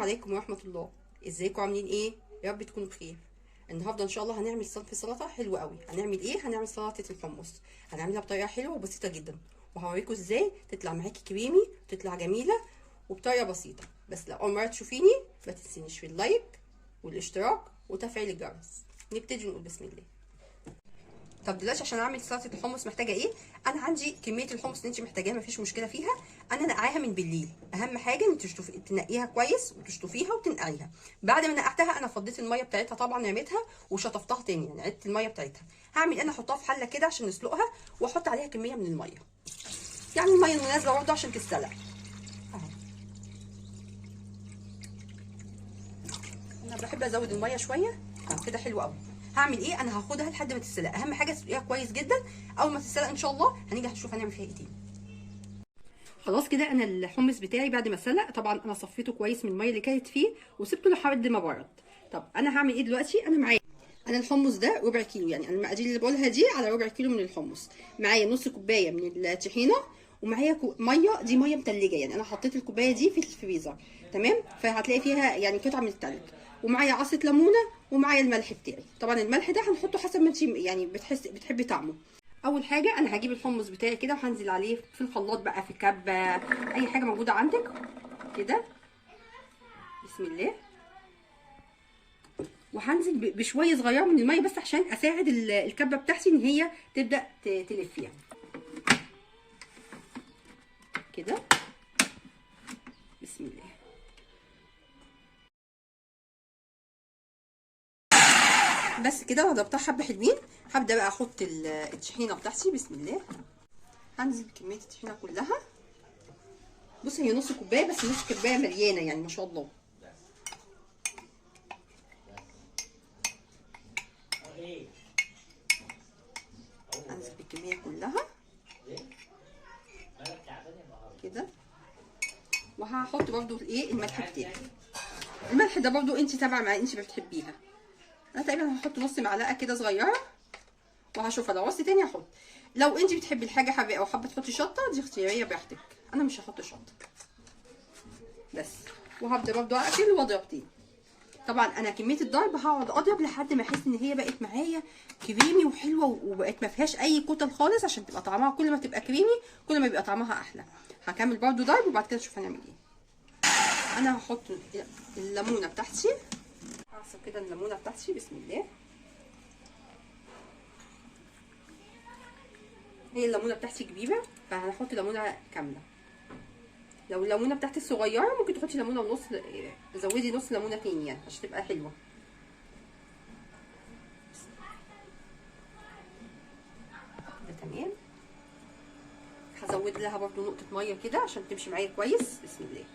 عليكم ورحمة الله. ازيكم عاملين ايه؟ يا رب تكونوا بخير. النهارده ان شاء الله هنعمل صنف سلطة حلو قوي. هنعمل ايه؟ هنعمل سلطة الحمص. هنعملها بطريقة حلوة وبسيطة جدا، وهوريكم ازاي تطلع معاكي كريمي وتطلع جميلة وبطريقة بسيطة. بس لو اول مرة تشوفيني ما تنسينيش في اللايك والاشتراك وتفعيل الجرس. نبتدي نقول بسم الله. طب دلوقتي عشان اعمل سلطه الحمص محتاجه ايه؟ انا عندي كميه الحمص اللي انت محتاجاها مفيش مشكله فيها. انا نقعاها من بالليل. اهم حاجه ان تنقيها كويس وتشطفيها وتنقعيها. بعد ما نقعتها انا فضيت الميه بتاعتها، طبعا رميتها وشطفتها تاني، يعني عدت الميه بتاعتها. هعمل انا احطها في حله كده عشان نسلقها، واحط عليها كميه من الميه، يعني الميه المناسبه برضه عشان تتسلق. اهو انا بحب ازود الميه شويه. كده حلو قوي. هعمل ايه؟ انا هاخدها لحد ما تتسلق. اهم حاجه تسلقيها كويس جدا. اول ما تتسلق ان شاء الله هنيجي هنشوف هنعمل فيها ايه تاني. خلاص كده انا الحمص بتاعي بعد ما اتسلق، طبعا انا صفيته كويس من الميه اللي كانت فيه وسبته لحد ما برد. طب انا هعمل ايه دلوقتي؟ انا الحمص ده ربع كيلو، يعني انا المقادير اللي بقولها دي على ربع كيلو من الحمص. معايا نص كوبايه من الطحينه، ومعايا ميه، دي ميه متلجه، يعني انا حطيت الكوبايه دي في الفريزر. تمام، فهتلاقي فيها يعني قطعه من التلج. ومعايا عصره ليمونه، ومعايا الملح بتاعي. طبعا الملح ده هنحطه حسب ما انت يعني بتحبي طعمه. اول حاجه انا هجيب الحمص بتاعي كده وهنزل عليه في الخلاط بقى، في كبه، اي حاجه موجوده عندك كده. بسم الله. وهنزل بشويه صغيره من الميه بس عشان اساعد الكبه بتاعتي ان هي تبدا تلف يعني كده. بسم الله. بس كده انا ضربتها حبه حلوين. هبدا بقى احط الطحينه بتاعتي. بسم الله. هنزل بكميه الطحينه كلها. بصي هي نص كوبايه، بس نص كوبايه مليانه يعني ما شاء الله. هنزل بالكميه كلها كده. وهحط برضو الايه الملح بتاعي. الملح ده برضو انت تابعه مع انت بتحبيها. انا تقريبا هحط نص معلقه كده صغيره، وهشوفها لو عوزتي تاني هحط. لو انت بتحبي الحاجه حابه او حابه تحطي شطه، دي اختياريه براحتك. انا مش هحط شطه بس. وهبدا برضو اقفل واضرب تاني. طبعا انا كميه الضرب هقعد اضرب لحد ما احس ان هي بقت معايا كريمي وحلوه، وبقت ما فيهاش اي كتل خالص، عشان تبقى طعمها كل ما تبقى كريمي كل ما يبقى طعمها احلى. هكمل برضو ضرب وبعد كده نشوف هنعمل ايه. انا هحط الليمونه بتاعتي. هعصر كده الليمونه بتاعتي. بسم الله. هي الليمونه بتاعتي كبيره فهنحط ليمونه كامله. لو الليمونه بتاعتي صغيره ممكن تحطي ليمونه ونص، زودي نص ليمونه تاني يعني عشان تبقى حلوه. ده تمام. هزود لها برضو نقطه ميه كده عشان تمشي معايا كويس. بسم الله.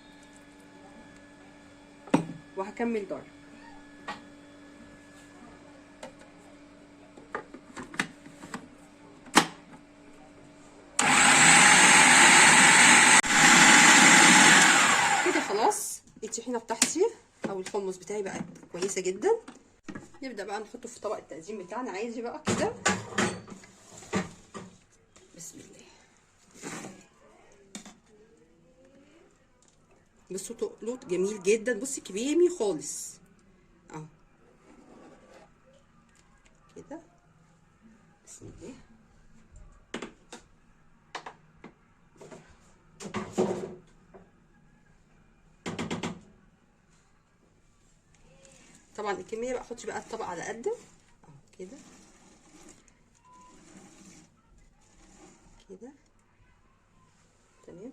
وهكمل ضرب. كده خلاص الطحينه بتاعتي او الحمص بتاعي بقت كويسه جدا. نبدا بقى نحطه في طبق التقديم بتاعنا عادي بقى كده. بسم الله. بصوا تقلط جميل جدا. بصي كريمي خالص اهو كده. بسم الله. طبعا الكميه بقى حطي بقى الطبق على قده اهو كده كده. تمام.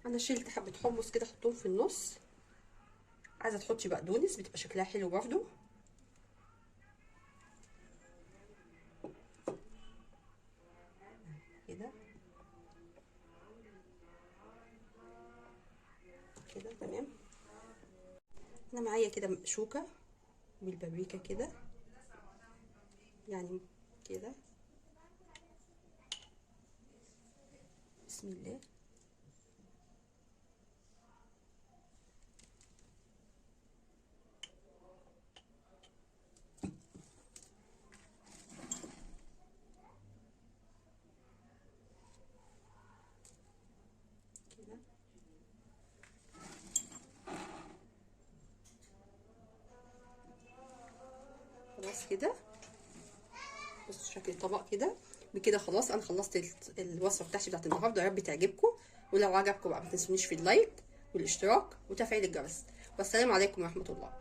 انا شلت حبه حمص كده احطهم في النص. عايزه تحطي بقدونس بتبقى شكلها حلو برضو كده كده. تمام. انا معايا كده شوكه بالبابريكا كده يعني كده. بسم الله. كده كده. بصوا شكل الطبق كده. بكده خلاص انا خلصت الوصفه بتاعتي بتاعت النهارده، يا رب تعجبكم. ولو عجبكم بقى ما تنسونيش في اللايك والاشتراك وتفعيل الجرس. والسلام عليكم ورحمه الله.